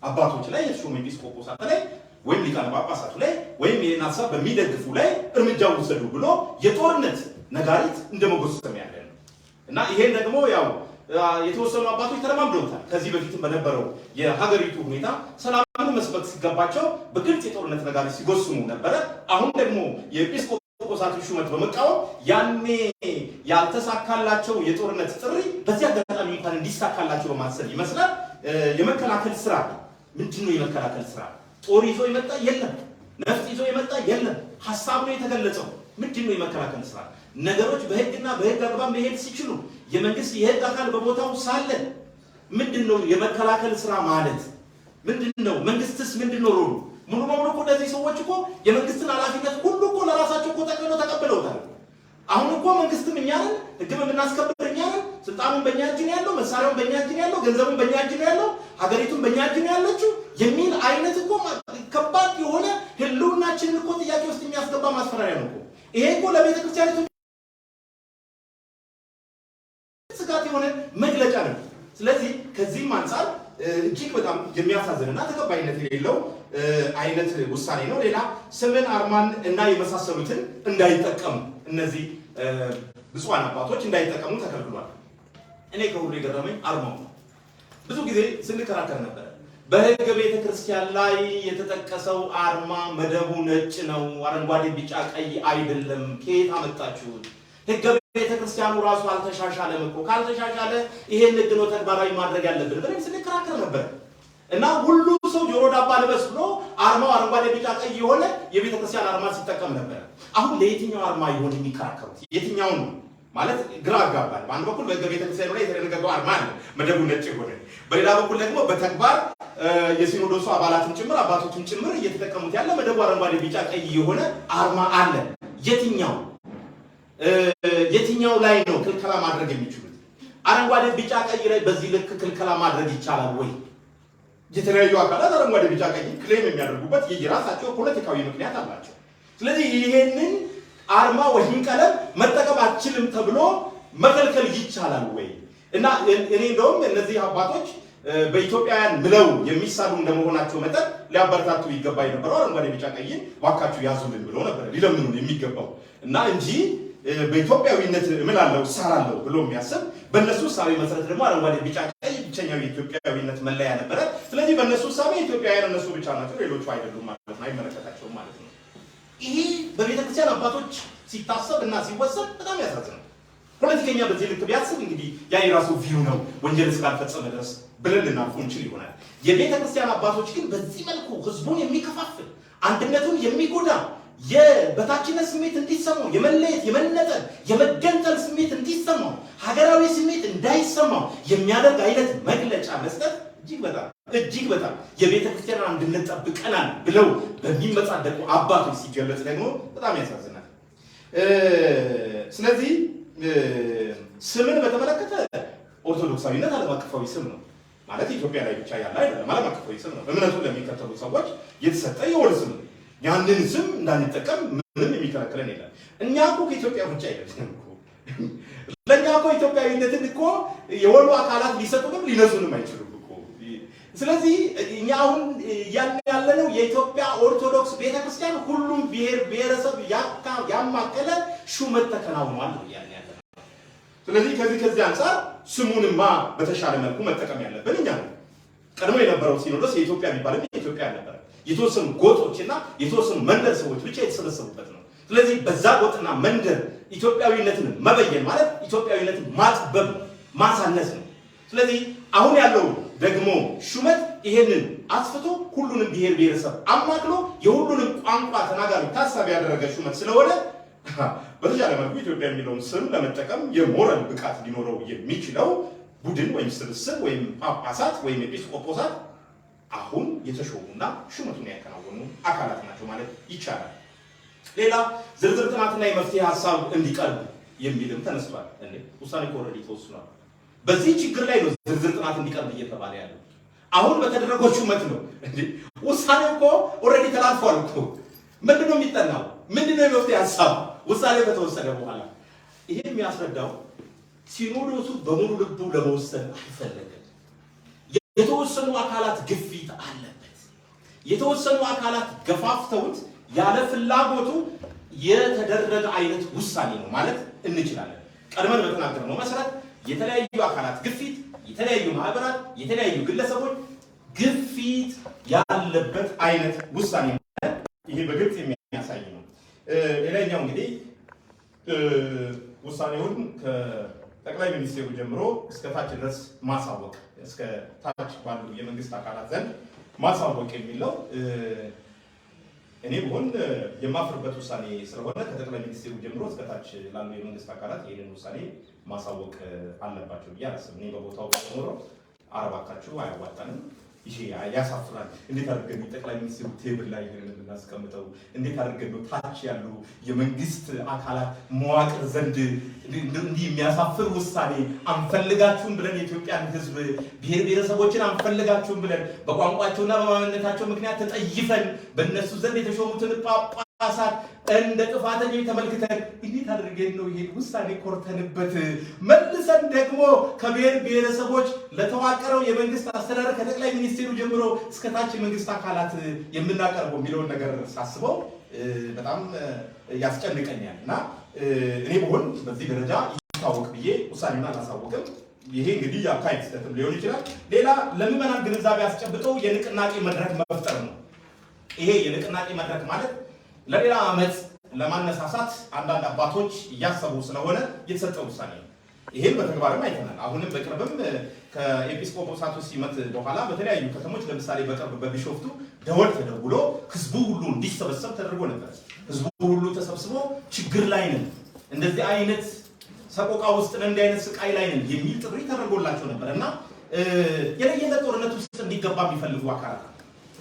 አባቶች ላይ የተሾሙ ኤጲስቆጶሳት ላይ ወይም ሊቃነ ጳጳሳቱ ላይ ወይም ይህን ሀሳብ በሚደግፉ ላይ እርምጃ ወሰዱ ብሎ የጦርነት ነጋሪት እንደመጎሰም ያለ ነው እና ይሄን ደግሞ ያው የተወሰኑ አባቶች ተለማምደውታል። ከዚህ በፊትም በነበረው የሀገሪቱ ሁኔታ ሰላምን መስበክ ሲገባቸው በግልጽ የጦርነት ነጋሪት ሲጎስሙ ነበረ። አሁን ደግሞ የኤጲስቆጶሳቱ ሹመት በመቃወም ያኔ ያልተሳካላቸው የጦርነት ጥሪ በዚህ አጋጣሚ እንኳን እንዲሳካላቸው በማሰብ ይመስላል የመከላከል ስራ። ምንድነው የመከላከል ስራ? ጦር ይዞ የመጣ የለም፣ ነፍጥ ይዞ የመጣ የለም። ሐሳብ ነው የተገለጸው። ምንድነው የመከላከል ስራ? ነገሮች በህግና በህግ አግባብ መሄድ ሲችሉ የመንግስት የህግ አካል በቦታው ሳለ ምንድነው የመከላከል ስራ ማለት ምንድነው? መንግስትስ ምንድነው ሮሉ? ሙሉ በሙሉ እኮ እነዚህ ሰዎች እኮ የመንግስትን ኃላፊነት ሁሉ እኮ ለራሳቸው እኮ ጠቅልለው ተቀብለውታል። አሁን እኮ መንግስትም እኛ ነን፣ ህግም የምናስከብር እኛ ነን፣ ስልጣኑን በእኛ እጅ ነው ያለው፣ መሳሪያውን በእኛ እጅ ነው ያለው፣ ገንዘቡን በእኛ እጅ ነው ያለው፣ ሀገሪቱን በእኛ እጅ ነው ያለችው የሚል አይነት እኮ ከባድ የሆነ ህልውናችንን እኮ ጥያቄ ውስጥ የሚያስገባ ማስፈራሪያ ነው እኮ። ይሄ እኮ ለቤተ ክርስቲያኒቱ ስጋት የሆነ መግለጫ ነው። ስለዚህ ከዚህም አንፃር እጅግ በጣም የሚያሳዝንና ተቀባይነት የሌለው አይነት ውሳኔ ነው። ሌላ ስምን አርማን እና የመሳሰሉትን እንዳይጠቀሙ እነዚህ ብፁዓን አባቶች እንዳይጠቀሙ ተከልክሏል። እኔ ከሁሉ የገረመኝ አርማው ነው። ብዙ ጊዜ ስንከራከር ነበር። በህገ ቤተ ክርስቲያን ላይ የተጠቀሰው አርማ መደቡ ነጭ ነው፣ አረንጓዴ፣ ቢጫ፣ ቀይ አይደለም። ከየት አመጣችሁት? ህገ ቤተ ክርስቲያኑ ራሱ አልተሻሻለም እኮ። ካልተሻሻለ ይሄን ህግ ነው ተግባራዊ ማድረግ ያለብን ብለን ስንከራከር ነበር። እና ሁሉ ሰው ጆሮ ዳባ ልበስ ብሎ አርማው አረንጓዴ፣ ቢጫ፣ ቀይ የሆነ የቤተ ክርስቲያን አርማ ሲጠቀም ነበር። አሁን ለየትኛው አርማ ይሆን የሚከራከሩት? የትኛውን ማለት ግራ አጋባል። በአንድ በኩል በህገ ቤተ ክርስቲያን ላይ የተደነገገው አርማ አለ መደቡ ነጭ የሆነ፣ በሌላ በኩል ደግሞ በተግባር የሲኖዶሱ አባላትን ጭምር አባቶችን ጭምር እየተጠቀሙት ያለ መደቡ አረንጓዴ፣ ቢጫ፣ ቀይ የሆነ አርማ አለ። የትኛው ላይ ነው ክልከላ ማድረግ የሚችሉት? አረንጓዴ፣ ቢጫ፣ ቀይ ላይ በዚህ ልክ ክልከላ ማድረግ ይቻላል ወይ? የተለያዩ አካላት አረንጓዴ፣ ቢጫ፣ ቀይ ክሌም የሚያደርጉበት የየራሳቸው ፖለቲካዊ ምክንያት አላቸው። ስለዚህ ይሄንን አርማ ወይም ቀለም መጠቀም አትችልም ተብሎ መከልከል ይቻላል ወይ? እና እኔ እንደውም እነዚህ አባቶች በኢትዮጵያውያን ምለው የሚሳሉ እንደመሆናቸው መጠን ሊያበረታቱ ይገባ የነበረው አረንጓዴ፣ ቢጫ፣ ቀይን ዋካችሁ ያዙልን ብሎ ነበር ሊለምኑን የሚገባው እና እንጂ በኢትዮጵያዊነት እምላለሁ እሳላለሁ ብሎ የሚያስብ በእነሱ እሳቤ መሰረት ደግሞ አረንጓዴ፣ ቢጫ፣ ቀይ ብቸኛው የኢትዮጵያዊነት መለያ ነበረ። ስለዚህ በእነሱ እሳቤ ኢትዮጵያውያን እነሱ ብቻ ናቸው፣ ሌሎቹ አይደሉም ማለት ነው፣ አይመለከታቸውም ማለት ነው። ይሄ በቤተክርስቲያን አባቶች ሲታሰብ እና ሲወሰድ በጣም ያሳዝናል። ፖለቲከኛ በዚህ ልክ ቢያስብ እንግዲህ ያ የራሱ ቪው ነው፣ ወንጀል እስካልፈጸመ ድረስ ብለን ልናልፉ እንችል ይሆናል። የቤተክርስቲያን አባቶች ግን በዚህ መልኩ ህዝቡን የሚከፋፍል አንድነቱን የሚጎዳ የበታችነት ስሜት እንዲሰማው፣ የመለየት፣ የመነጠል፣ የመገንጠል ስሜት እንዲሰማው፣ ሀገራዊ ስሜት እንዳይሰማው የሚያደርግ አይነት መግለጫ መስጠት እጅግ በጣም የቤተ ክርስቲያን አንድነት ጠብቀናል ብለው በሚመጻደቁ አባቶች ሲገለጽ ደግሞ በጣም ያሳዝናል። ስለዚህ ስምን በተመለከተ ኦርቶዶክሳዊነት ዓለም አቀፋዊ ስም ነው ማለት ኢትዮጵያ ላይ ብቻ ያለ አይደለም፣ ዓለም አቀፋዊ ስም ነው። እምነቱን ለሚከተሉ ሰዎች የተሰጠ የወል ስም ነው። ያንን ስም እንዳንጠቀም ምንም የሚከለክለን የለም። እኛ እኮ ከኢትዮጵያ ብቻ አይደለም እኮ ለእኛ እኮ ኢትዮጵያዊነትን እኮ የወሉ አካላት ሊሰጡንም ሊነሱንም አይችሉም እኮ። ስለዚህ እኛ አሁን ያለነው የኢትዮጵያ ኦርቶዶክስ ቤተክርስቲያን ሁሉም ብሔር ብሔረሰብ ያማከለ ሹመት ተከናውኗል ነው ያለ። ስለዚህ ከዚህ አንፃር ስሙንማ በተሻለ መልኩ መጠቀም ያለብን እኛ ነው። ቀድሞ የነበረው ሲኖዶስ የኢትዮጵያ የሚባል የኢትዮጵያ ነበር። የተወሰኑ ጎጦችና የተወሰኑ መንደር ሰዎች ብቻ የተሰበሰቡበት ነው። ስለዚህ በዛ ጎጥና መንደር ኢትዮጵያዊነትን መበየን ማለት ኢትዮጵያዊነትን ማጥበብ ማሳነስ ነው። ስለዚህ አሁን ያለው ደግሞ ሹመት ይሄንን አስፍቶ ሁሉንም ብሔር ብሔረሰብ አማክሎ የሁሉንም ቋንቋ ተናጋሪ ታሳቢ ያደረገ ሹመት ስለሆነ በተሻለ መልኩ ኢትዮጵያ የሚለውን ስም ለመጠቀም የሞራል ብቃት ሊኖረው የሚችለው ቡድን ወይም ስብስብ ወይም ጳጳሳት ወይም ኤጲስቆጶሳት አሁን የተሾሙና ሹመቱን ያከናወኑ አካላት ናቸው ማለት ይቻላል። ሌላ ዝርዝር ጥናትና የመፍትሄ ሀሳብ እንዲቀርብ የሚልም ተነስቷል። ውሳኔ ኦልሬዲ ተወስኗል። በዚህ ችግር ላይ ነው ዝርዝር ጥናት እንዲቀርብ እየተባለ ያለው። አሁን በተደረገው ሹመት ነው ውሳኔው እኮ ኦልሬዲ ተላልፏል እኮ። ምንድነው የሚጠናው? ምንድነው የመፍትሄ ሀሳብ? ውሳኔ ከተወሰነ በኋላ ይሄ የሚያስረዳው ሲኖዶሱ በሙሉ ልቡ ለመወሰን አይፈለግም። የተወሰኑ አካላት ግፊት አለበት። የተወሰኑ አካላት ገፋፍተውት ያለ ፍላጎቱ የተደረገ አይነት ውሳኔ ነው ማለት እንችላለን። ቀድመን በተናገርነው መሰረት የተለያዩ አካላት ግፊት፣ የተለያዩ ማህበራት፣ የተለያዩ ግለሰቦች ግፊት ያለበት አይነት ውሳኔ ማለት ይሄ በግልጽ የሚያሳይ ነው። ሌላኛው እንግዲህ ውሳኔውን ከጠቅላይ ሚኒስቴሩ ጀምሮ እስከ ታች ድረስ ማሳወቅ፣ እስከ ታች ባሉ የመንግስት አካላት ዘንድ ማሳወቅ የሚለው እኔ ብሆን የማፍርበት ውሳኔ ስለሆነ ከጠቅላይ ሚኒስትሩ ጀምሮ እስከ ታች ላሉ የመንግስት አካላት ይህንን ውሳኔ ማሳወቅ አለባቸው ብዬ አላስብም። እኔ በቦታው ኖሮ አረባካችሁ አያዋጣንም፣ ይሄ ያሳፍራል፣ እንዴት አድርገን ጠቅላይ ሚኒስትሩ ቴብል ላይ እናስቀምጠው፣ እንዴት አድርገን ነው ታች ያሉ የመንግስት አካላት መዋቅር ዘንድ እንዲህ የሚያሳፍር ውሳኔ አንፈልጋችሁም ብለን የኢትዮጵያን ሕዝብ ብሔር ብሔረሰቦችን አንፈልጋችሁም ብለን በቋንቋቸውና በማንነታቸው ምክንያት ተጠይፈን በእነሱ ዘንድ የተሾሙትን ጳጳሳት እንደ ጥፋተኞች ተመልክተን እንዴት አድርገን ነው ይሄ ውሳኔ ኮርተንበት መልሰን ደግሞ ከብሔር ብሔረሰቦች ለተዋቀረው የመንግስት አስተዳደር ከጠቅላይ ሚኒስትሩ ጀምሮ እስከ ታች የመንግስት አካላት የምናቀርበው የሚለውን ነገር ሳስበው በጣም ያስጨንቀኛል እና እኔ ብሆን በዚህ ደረጃ ይታወቅ ብዬ ውሳኔውን አላሳወቅም። ይሄ እንግዲህ የአካሄድ ስህተትም ሊሆን ይችላል። ሌላ ለምዕመናን ግንዛቤ አስጨብጠው የንቅናቄ መድረክ መፍጠር ነው። ይሄ የንቅናቄ መድረክ ማለት ለሌላ ዓመት ለማነሳሳት አንዳንድ አባቶች እያሰቡ ስለሆነ የተሰጠ ውሳኔ ነው። ይሄን በተግባርም አይተናል። አሁንም በቅርብም ከኤጲስቆጶሳቱ ሲመት በኋላ በተለያዩ ከተሞች ለምሳሌ በቅርብ በቢሾፍቱ ደወል ተደውሎ ህዝቡ ሁሉ እንዲሰበሰብ ተደርጎ ነበር። ህዝቡ ሁሉ ተሰብስቦ ችግር ላይ ነን፣ እንደዚህ አይነት ሰቆቃ ውስጥ ነን፣ እንደዚህ አይነት ስቃይ ላይ ነን የሚል ጥሪ ተደርጎላቸው ነበር እና የለየለት ጦርነት ውስጥ እንዲገባ የሚፈልጉ አካላት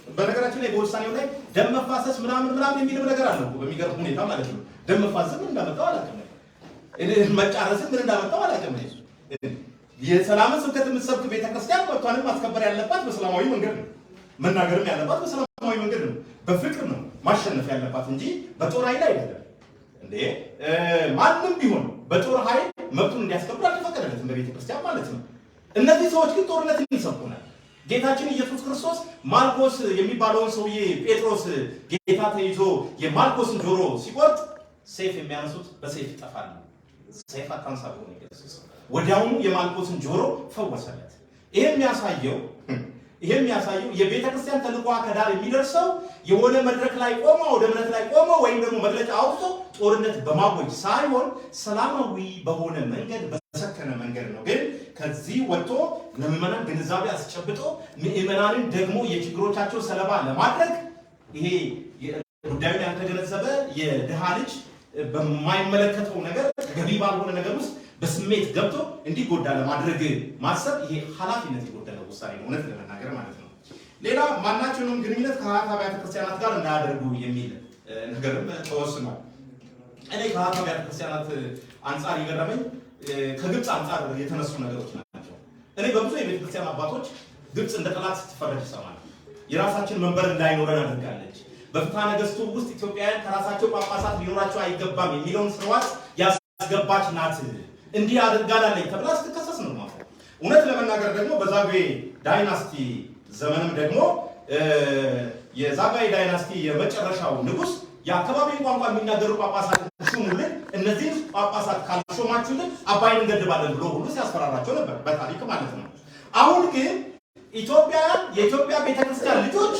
በነገራችን ላይ በውሳኔው ላይ ደም መፋሰስ ምናምን የሚለው ነገር አለው። በሚገርም ሁኔታ ማለት ነው። ደም መፋሰስ ምን እንዳመጣው አላውቅም። መጫረስን ምን እንዳመጣው አላውቅም። የሰላምን ስብከት የምትሰብክ ቤተክርስቲያን መብቷንም ማስከበር ያለባት በሰላማዊ መንገድ ነው። መናገርም ያለባት በሰላማዊ መንገድ ነው። በፍቅር ነው ማሸነፍ ያለባት እንጂ በጦር ኃይል አይደለም። እንዴ ማንም ቢሆን በጦር ኃይል መብቱን እንዲያስከብር አልተፈቀደለትም በቤተክርስቲያን ማለት ነው። እነዚህ ሰዎች ግን ጦርነትን ይሰብኩናል። ጌታችን ኢየሱስ ክርስቶስ ማርቆስ የሚባለውን ሰውዬ ጴጥሮስ ጌታ ተይዞ የማርቆስን ጆሮ ሲቆርጥ ሰይፍ የሚያነሱት በሰይፍ ይጠፋል፣ ሰይፍ አታንሳ ብሎ ኢየሱስ ወዲያውኑ የማርቆስን ጆሮ ፈወሰለት። ይሄ የሚያሳየው የቤተ ክርስቲያን ተልዕኮ ከዳር የሚደርሰው የሆነ መድረክ ላይ ቆሞ ወደ እምነት ላይ ቆሞ ወይም ደግሞ መግለጫ አውጥቶ ጦርነት በማወጅ ሳይሆን ሰላማዊ በሆነ መንገድ በሰከነ መንገድ ነው። ግን ከዚህ ወጥቶ ለምዕመናን ግንዛቤ አስጨብጦ ምዕመናንን ደግሞ የችግሮቻቸው ሰለባ ለማድረግ ይሄ ጉዳዩን ያልተገነዘበ የድሃ ልጅ በማይመለከተው ነገር ገቢ ባልሆነ ነገር ውስጥ በስሜት ገብቶ እንዲጎዳ ለማድረግ ማሰብ ይሄ ኃላፊነት የጎደለው ውሳኔ ነው፣ እውነት ለመናገር ማለት ነው። ሌላ ማናቸውንም ግንኙነት ከአያት አብያተ ክርስቲያናት ጋር እንዳያደርጉ የሚል ነገርም ተወስኗል። እኔ ከአያት አብያተ ክርስቲያናት አንጻር የገረመኝ ከግብፅ አንጻር የተነሱ ነገሮች ናቸው። እኔ በብዙ የቤተ ክርስቲያን አባቶች ግብፅ እንደ ጠላት ስትፈረጅ ይሰማል። የራሳችን መንበር እንዳይኖረን አድርጋለች። በፍትሐ ነገሥቱ ውስጥ ኢትዮጵያውያን ከራሳቸው ጳጳሳት ሊኖራቸው አይገባም የሚለውን ስርዓት ያስገባች ናት። እንዲህ አድርጋላለች ተብላ ስትከሰስ ነው ማለት ነው። እውነት ለመናገር ደግሞ በዛጉዌ ዳይናስቲ ዘመንም ደግሞ የዛጉዌ ዳይናስቲ የመጨረሻው ንጉስ የአካባቢውን ቋንቋ የሚናገሩ ጳጳሳት ሹሙልን፣ እነዚህ ጳጳሳት ካልሾማችሁልን አባይን እንገድባለን ብሎ ሁሉ ሲያስፈራራቸው ነበር በታሪክ ማለት ነው። አሁን ግን ኢትዮጵያውያን የኢትዮጵያ ቤተክርስቲያን ልጆች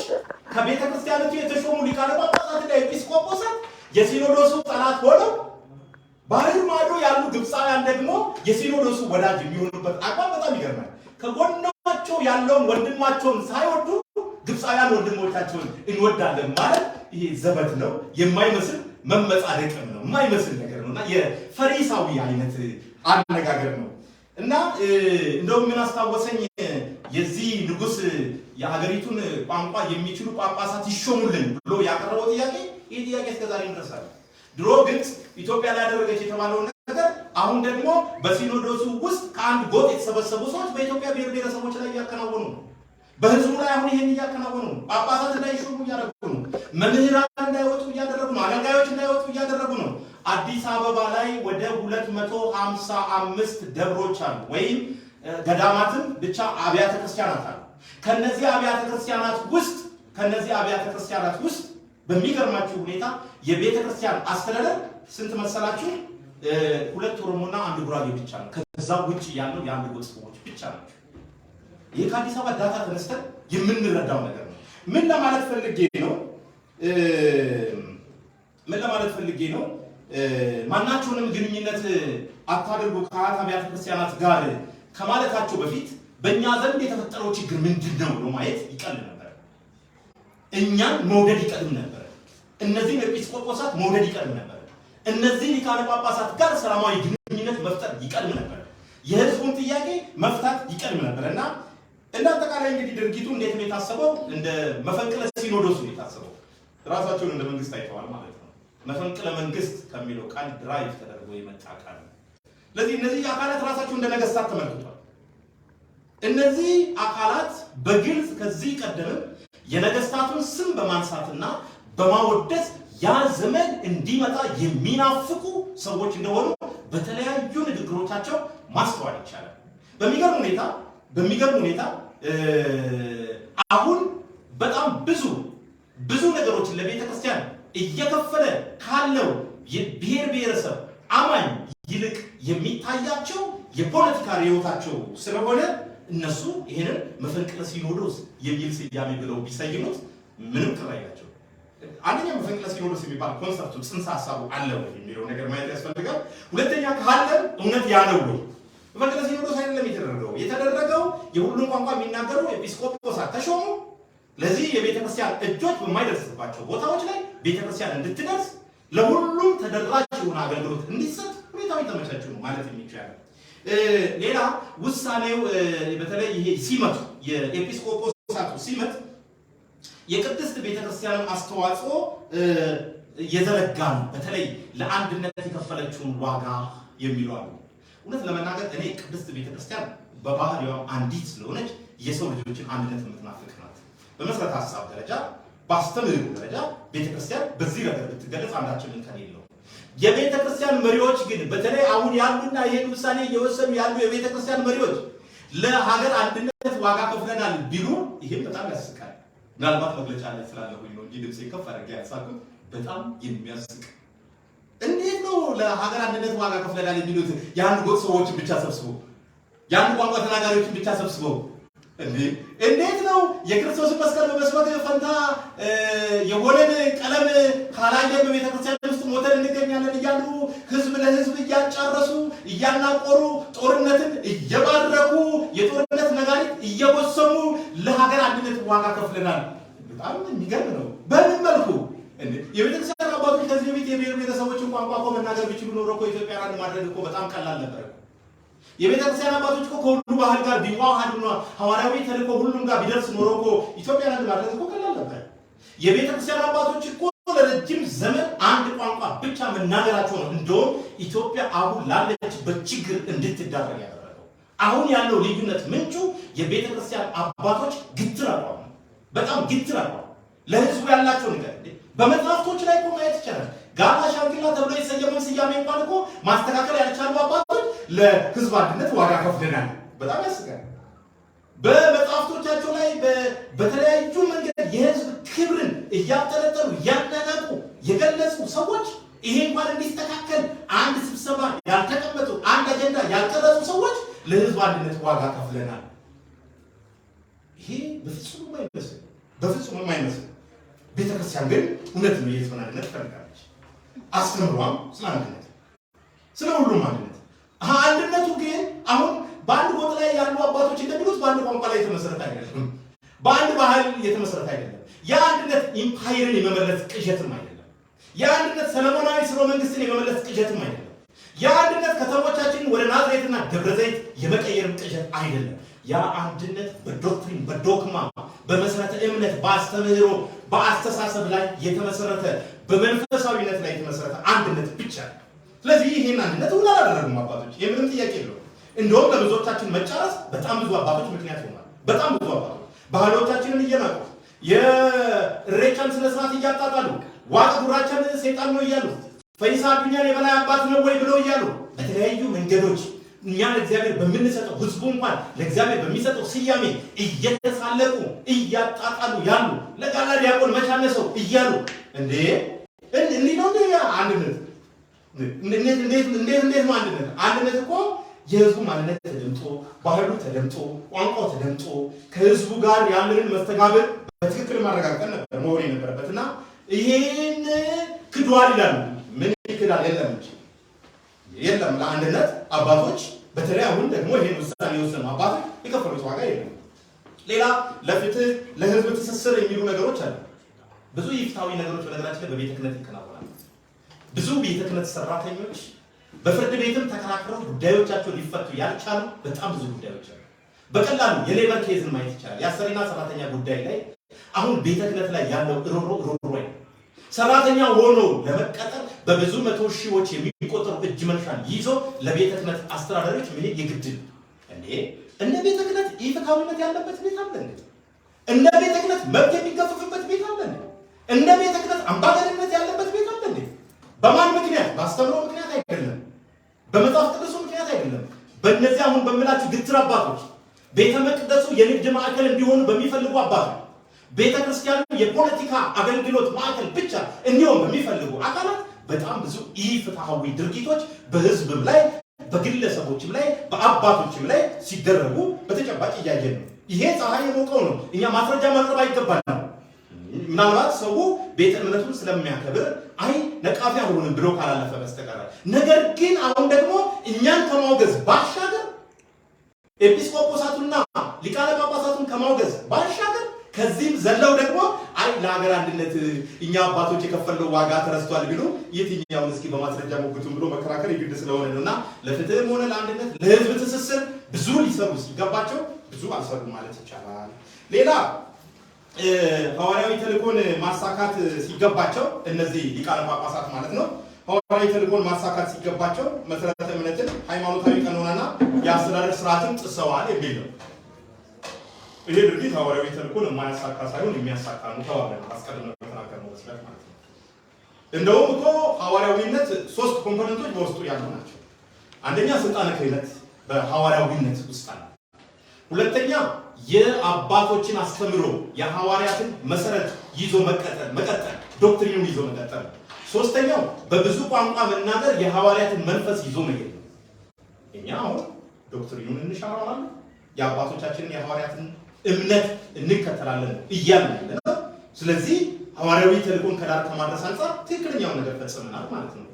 ከቤተክርስቲያኖቹ የተሾሙ ሊቃነ ጳጳሳትና ኤጲስቆጶሳት የሲኖዶሱ ጠላት ሆነው ባህር ማዶ ያሉ ግብፃውያን ደግሞ የሲኖዶሱ ወዳጅ የሚሆኑበት አቋም በጣም ይገርማል። ከጎናቸው ያለውን ወንድማቸውን ሳይወዱ ግብፃውያን ወንድሞቻቸውን እንወዳለን ማለት ይሄ ዘበት ነው፣ የማይመስል መመጻደቅም ነው፣ የማይመስል ነገር ነውና የፈሪሳዊ አይነት አነጋገር ነው። እና እንደው ምን አስታወሰኝ የዚህ ንጉስ የሀገሪቱን ቋንቋ የሚችሉ ጳጳሳት ይሾሙልን ብሎ ያቀረበው ጥያቄ ይሄ ጥያቄ እስከዛሬ ይደርሳል። ድሮ ግብፅ ኢትዮጵያ ላይ ያደረገች የተባለው ነገር አሁን ደግሞ በሲኖዶሱ ውስጥ ከአንድ ጎጥ የተሰበሰቡ ሰዎች በኢትዮጵያ ብሔር ብሔረሰቦች ላይ እያከናወኑ ነው። በህዝቡ ላይ አሁን ይሄን እያከናወኑ ነው። ጳጳሳት እንዳይሾሙ እያደረጉ ነው። መምህራን እንዳይወጡ እያደረጉ ነው። አገልጋዮች እንዳይወጡ እያደረጉ ነው። አዲስ አበባ ላይ ወደ 255 ደብሮች አሉ፣ ወይም ገዳማትም ብቻ አብያተ ክርስቲያናት አሉ። ከነዚህ አብያተ ክርስቲያናት ውስጥ በሚገርማችሁ ሁኔታ የቤተ ክርስቲያን አስተዳደር ስንት መሰላችሁ? 2 ኦሮሞና 1 ጉራጌ ብቻ ነው። ከዛ ውጪ ያለው የአንድ ጎጥ ሰዎች ብቻ ናቸው። ይሄ ከአዲስ አበባ ዳታ ተነስተን የምንረዳው ነገር ነው። ምን ለማለት ፈልጌ ነው? ማናቸውንም ግንኙነት አታድርጉ ከአያት አብያተ ክርስቲያናት ጋር ከማለታቸው በፊት በእኛ ዘንድ የተፈጠረው ችግር ምንድን ነው ብሎ ማየት ይቀል ነበር። እኛን መውደድ ይቀድም ነበር። እነዚህ ኤጲስቆጶሳት መውደድ ይቀድም ነበር። እነዚህ ሊቃነ ጳጳሳት ጋር ሰላማዊ ግንኙነት መፍጠር ይቀድም ነበር። የህዝቡን ጥያቄ መፍታት ይቀድም ነበርና እንደ አጠቃላይ እንግዲህ ድርጊቱ እንዴት ነው የታሰበው? እንደ መፈንቅለ ሲኖዶስ ነው የታሰበው። ራሳቸውን እንደ መንግስት አይተዋል ማለት ነው። መፈንቅለ መንግስት ከሚለው ቃል ድራይቭ ተደርጎ የመጣ ቃል ነው። ስለዚህ እነዚህ አካላት ራሳቸው እንደ ነገስታት ተመልክቷል። እነዚህ አካላት በግልጽ ከዚህ ቀደም የነገስታቱን ስም በማንሳትና በማወደስ ያ ዘመን እንዲመጣ የሚናፍቁ ሰዎች እንደሆኑ በተለያዩ ንግግሮቻቸው ማስተዋል ይቻላል። በሚገርም ሁኔታ አሁን በጣም ብዙ ነገሮችን ለቤተ ክርስቲያን እየከፈለ ካለው የብሔር ብሔረሰብ አማኝ ይልቅ የሚታያቸው የፖለቲካ ርዕዮታቸው ስለሆነ እነሱ ይሄንን መፈንቅለ ሲኖዶስ የሚል ስያሜ ብለው ቢሰይሙት ምንም ቅር አይላቸው። አንደኛ መፈንቅለ ሲኖዶስ የሚባል ኮንሰፕቱ ጽንሰ ሐሳቡ አለ ወይ የሚለው ነገር ማየት ያስፈልጋል። ሁለተኛ ካለ እውነት ያ ነው ወይ? መፈንቅለ ሲኖዶስ አይደለም የተደረገው የሁሉም ቋንቋ የሚናገሩ ኤጲስቆጶሳት ተሾሙ። ለዚህ የቤተ ክርስቲያን እጆች በማይደርስባቸው ቦታዎች ላይ ቤተ ክርስቲያን እንድትደርስ ለሁሉም ተደራሽ የሆነ አገልግሎት እንዲሰጥ ሁኔታው የተመቻቸ ነው ማለት የሚቻለው። ሌላ ውሳኔው በተለይ ይሄ ሲመቱ የኤጲስቆጶሳቱ ሲመት የቅድስት ቤተክርስቲያን አስተዋጽኦ የዘረጋ ነው። በተለይ ለአንድነት የከፈለችውን ዋጋ የሚሉ አሉ። እውነት ለመናገር እኔ ቅድስት ቤተክርስቲያን በባህሪዋ አንዲት ስለሆነች የሰው ልጆችን አንድነት የምትናፍቅ ናት። በመሰረተ ሐሳብ ደረጃ በአስተምህሮ ደረጃ ቤተክርስቲያን በዚህ ረገድ ብትገለጽ አንዳችን እንከን የለውም። የቤተክርስቲያን መሪዎች ግን በተለይ አሁን ያሉና ይሄን ውሳኔ እየወሰኑ ያሉ የቤተክርስቲያን መሪዎች ለሀገር አንድነት ዋጋ ከፍለናል ቢሉ ይሄም በጣም ያስቃል። ምናልባት መግለጫ ላይ ስላለሁኝ ነው እንጂ ድምጼ ከፍ አድርጌ ያሳኩት በጣም የሚያስቅ። እንዴት ነው ለሀገር አንድነት ዋጋ ከፍለናል የሚሉት? የአንድ ጎጥ ሰዎችን ብቻ ሰብስበው የአንድ ቋንቋ ተናጋሪዎችን ብቻ ሰብስበው እንዴት ነው የክርስቶስን መስቀል በመስበክ ፈንታ የሆነን ቀለም ካላየን በቤተክርስቲያን ውስጥ ሞተን እንገኛለን እያሉ ህዝብ ለህዝብ እያጫረሱ እያናቆሩ ጦርነትን እየባረኩ የጦርነት ነጋሪት እየጎሰሙ ለሀገር አንድነት ዋጋ ከፍለናል? በጣም የሚገርም ነው። በምን መልኩ የቤተክርስቲያን አባቶች ከዚህ በፊት የብሔር ብሔረሰቦችን ቋንቋ እኮ መናገር ቢችሉ ኖሮ እኮ ኢትዮጵያን አንድ ማድረግ እኮ በጣም ቀላል ነበር። የቤተክርስቲያን አባቶች እኮ ከሁሉ ባህል ጋር ቢዋሃዱና ሐዋርያዊ ተልእኮ ሁሉም ጋር ቢደርስ ኖሮ እኮ ኢትዮጵያን አንድ ማድረግ እኮ ቀላል ነበር። የቤተክርስቲያን አባቶች እኮ ለረጅም ዘመን አንድ ቋንቋ ብቻ መናገራቸው ነው እንደውም ኢትዮጵያ አሁን ላለችበት ችግር እንድትዳረግ ያደረገው። አሁን ያለው ልዩነት ምንጩ የቤተክርስቲያን አባቶች ግትር አቋም ነው። በጣም ግትር አቋም ለህዝቡ ያላቸው ነገር በመጽሐፍቶች ላይ እኮ ማየት ይቻላል። ጋላ ሻንግላ ተብሎ የሰየመውን ስያሜ እንኳን እኮ ማስተካከል ያልቻሉ አባቶች ለህዝብ አንድነት ዋጋ ከፍለናል። በጣም ያስጋል። በመጽሐፍቶቻቸው ላይ በተለያዩ መንገድ የህዝብ ክብርን እያጠለጠሉ እያናናቁ የገለጹ ሰዎች ይሄ እንኳን እንዲስተካከል አንድ ስብሰባ ያልተቀመጡ አንድ አጀንዳ ያልቀረጹ ሰዎች ለህዝብ አንድነት ዋጋ ከፍለናል። ይሄ በፍጹም የማይመስል ቤተክርስቲያን ግን እውነት ነው የህዝብን አንድነት ትፈልጋለች። አስተምሯም ስለ አንድነት ስለ ሁሉም አንድነቱ ግን አሁን በአንድ ጎጥ ላይ ያሉ አባቶች እንደሚሉት በአንድ ቋንቋ ላይ የተመሰረተ አይደለም፣ በአንድ ባህል የተመሰረተ አይደለም። የአንድነት ኢምፓየርን የመመለስ ቅዠትም አይደለም። የአንድነት ሰለሞናዊ ስርወ መንግስትን የመመለስ ቅዠትም አይደለም። የአንድነት ከተሞቻችንን ወደ ናዝሬትና ደብረ ዘይት የመቀየር ቅዠት አይደለም። ያ አንድነት በዶክትሪን በዶግማ በመሰረተ እምነት በአስተምህሮ በአስተሳሰብ ላይ የተመሰረተ በመንፈሳዊነት ላይ የተመሰረተ አንድነት ብቻ ነው። ስለዚህ ይሄን አንድነት ሁሉ አላደረጉም አባቶች። የምንም ጥያቄ የለውም። እንደውም ለብዙዎቻችን መጫረስ በጣም ብዙ አባቶች ምክንያት ሆኗል። በጣም ብዙ አባቶች ባህሎቻችንን እየናቁ የኢሬቻን ስነ ስርዓት እያጣጣሉ ዋቅ ጉራቻን ሰይጣን ነው እያሉ ፈይሳ አዱኛን የበላይ አባት ነው ወይ ብለው እያሉ በተለያዩ መንገዶች እኛ ለእግዚአብሔር በምንሰጠው ህዝቡ እንኳን ለእግዚአብሔር በሚሰጠው ስያሜ እየተሳለቁ እያጣጣሉ ያሉ ለጋላ ዲያቆን መቻነሰው እያሉ እንዴ ነው አንድነት? እንዴት ነው አንድነት? አንድነት እኮ የህዝቡ ማንነት ተደምጦ ባህሉ ተደምጦ ቋንቋው ተደምጦ ከህዝቡ ጋር ያለንን መስተጋብር በትክክል ማረጋገጥ ነበር መሆን የነበረበትና ይሄን ክዷል ይላሉ። ምን ይክዳል? የለም እንጂ የለም። ለአንድነት አባቶች በተለይ አሁን ደግሞ ይሄን ውሳኔ የወሰኑ አባቶች የከፈሉት ዋጋ የለም። ሌላ ለፍትህ ለህዝብ ትስስር የሚሉ ነገሮች አሉ። ብዙ ይፍታዊ ነገሮች በነገራችን ላይ በቤተ ክህነት ይከናወናሉ። ብዙ ቤተ ክህነት ሰራተኞች በፍርድ ቤትም ተከራክረው ጉዳዮቻቸው ሊፈቱ ያልቻሉ በጣም ብዙ ጉዳዮች አሉ። በቀላሉ የሌበር ኬዝን ማየት ይቻላል። የአሰሪና ሰራተኛ ጉዳይ ላይ አሁን ቤተ ክህነት ላይ ያለው ሮሮ ሰራተኛ ሆኖ ለመቀጠር በብዙ መቶ ሺዎች የሚቆጠሩ እጅ መንሻን ይዞ ለቤተ ክህነት አስተዳዳሪዎች ምን ይግድ እንደ ቤተ ክህነት ኢፍትሃዊነት ያለበት ቤት አለ እንዴ? እንደ ቤተ ክህነት መብት የሚገፈፍበት ቤት አለ እንዴ? እንደ ቤተ ክህነት አምባገነንነት ያለበት ቤት አለ እንዴ? በማን ምክንያት? በአስተምሮ ምክንያት አይደለም፣ በመጽሐፍ ቅዱሱ ምክንያት አይደለም። በእነዚህ አሁን በምላችሁ ግትር አባቶች ቤተ መቅደሱ የንግድ ማዕከል እንዲሆኑ በሚፈልጉ አባቶች ቤተ ክርስቲያኑ የፖለቲካ አገልግሎት ማዕከል ብቻ እንዲሆን በሚፈልጉ አካላት በጣም ብዙ ኢፍትሃዊ ድርጊቶች በህዝብም ላይ በግለሰቦችም ላይ በአባቶችም ላይ ሲደረጉ በተጨባጭ እያየን ነው። ይሄ ፀሐይ የሞቀው ነው። እኛ ማስረጃ ማቅረብ አይገባንም። ምናልባት ሰው ቤተ እምነቱን ስለሚያከብር አይ ነቃፊ አልሆንም ብሎ ካላለፈ በስተቀር ነገር ግን አሁን ደግሞ እኛን ከማውገዝ ባሻገር ኤጲስቆጶሳቱና ሊቃነ ጳጳሳቱን ከማውገዝ ባሻገር ከዚህም ዘለው ደግሞ አይ ለሀገር አንድነት እኛ አባቶች የከፈለው ዋጋ ተረስቷል ቢሉ የትኛውን እስኪ በማስረጃ ሞግቱን ብሎ መከራከር ይግድ ስለሆነ ነውና ለፍትህም ሆነ ለአንድነት ለህዝብ ትስስር ብዙ ሊሰሩ ሲገባቸው ብዙ አልሰሩ ማለት ይቻላል። ሌላ ሐዋርያዊ ተልእኮን ማሳካት ሲገባቸው እነዚህ ሊቃነ ጳጳሳት ማለት ነው ሐዋርያዊ ተልእኮን ማሳካት ሲገባቸው መሰረተ እምነትን ሃይማኖታዊ ቀኖናና የአስተዳደር ስርዓትን ጥሰዋል የሚል ነው። ይሄ ድርጊት ሐዋርያዊ ተልእኮን የማያሳካ ሳይሆን የሚያሳካ ነው ተባለ። አስቀድመን ተናገርነው መስለት ማለት ነው። እንደውም እኮ ሐዋርያዊነት ሶስት ኮምፖነንቶች በውስጡ ያሉ ናቸው። አንደኛ ስልጣነ ክህነት በሐዋርያዊነት ውስጥ አለ። ሁለተኛ የአባቶችን አስተምሮ የሐዋርያትን መሰረት ይዞ መቀጠል ዶክትሪኑን ይዞ መቀጠል። ሶስተኛው በብዙ ቋንቋ መናገር የሐዋርያትን መንፈስ ይዞ መሄድ ነው። እኛ አሁን ዶክትሪኑን እንሻራለን፣ የአባቶቻችንን የሐዋርያትን እምነት እንከተላለን እያልን ነው። ስለዚህ ሐዋርያዊ ተልእኮን ከዳር ከማድረስ አንፃር ትክክለኛውን ነገር ፈጽመናል ማለት ነው።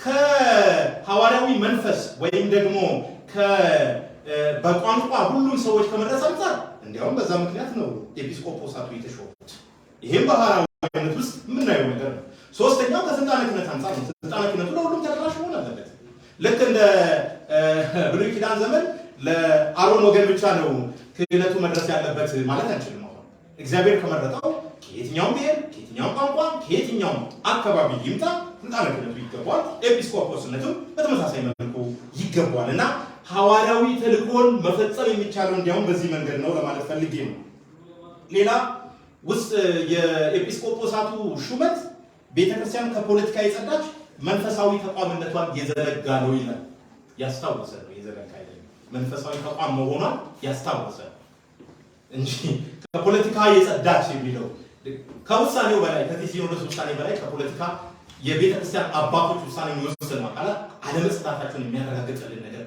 ከሐዋርያዊ መንፈስ ወይም ደግሞ በቋንቋ ሁሉም ሰዎች ከመድረስ አንፃር እንዲያውም በዛ ምክንያት ነው ኤጲስቆጶሳቱ የተሾሙት። ይሄም በሐዋርያዊነት ውስጥ የምናየው ነገር ነው። ሶስተኛው ከስልጣነ ክህነት አንፃር ነው። ስልጣነ ክህነቱ ለሁሉም ተደራሽ መሆን አለበት። ልክ እንደ ብሉይ ኪዳን ዘመን ለአሮን ወገን ብቻ ነው ክህነቱ መድረስ ያለበት ማለት አንችልም። አሁን እግዚአብሔር ከመረጠው ከየትኛውም ብሔር፣ ከየትኛውም ቋንቋ፣ ከየትኛውም አካባቢ ይምጣ ስልጣነ ክህነቱ ይገባዋል። ኤጲስቆጶስነቱም በተመሳሳይ መልኩ ይገባዋል እና ሐዋርያዊ ተልእኮን መፈጸም የሚቻለው እንዲያውም በዚህ መንገድ ነው ለማለት ፈልጌ ነው። ሌላ ውስጥ የኤጲስቆጶሳቱ ሹመት ቤተክርስቲያን ከፖለቲካ የጸዳች መንፈሳዊ ተቋምነቷን የዘረጋ ነው ይላል። ያስታወሰ ነው የዘረጋ አይደለም። መንፈሳዊ ተቋም መሆኗን ያስታወሰ እንጂ ከፖለቲካ የጸዳች የሚለው ከውሳኔው በላይ ከዚህ ሲኖዶስ ውሳኔ በላይ ከፖለቲካ የቤተክርስቲያን አባቶች ውሳኔ የሚወስኑ አካላት አለመጽዳታቸውን የሚያረጋግጥልን ነገር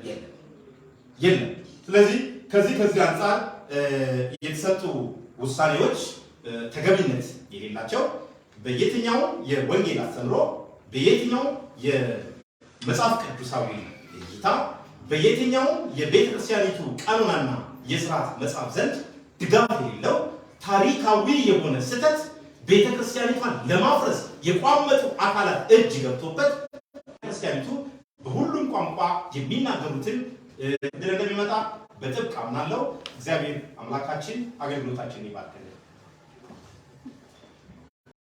የለም። ስለዚህ ከዚህ አንፃር የተሰጡ ውሳኔዎች ተገቢነት የሌላቸው በየትኛው የወንጌል አስተምሮ በየትኛው የመጽሐፍ ቅዱሳዊ እይታ በየትኛው የቤተክርስቲያኒቱ ቀኖናና የሥርዓት መጽሐፍ ዘንድ ድጋፍ የሌለው ታሪካዊ የሆነ ስህተት ቤተክርስቲያኒቷን ለማፍረስ የቋመጡ አካላት እጅ ገብቶበት ቤተክርስቲያኒቱ በሁሉም ቋንቋ የሚናገሩትን እንደሚመጣ በጥብቅ አምናለሁ። እግዚአብሔር አምላካችን አገልግሎታችንን ይባርክልን።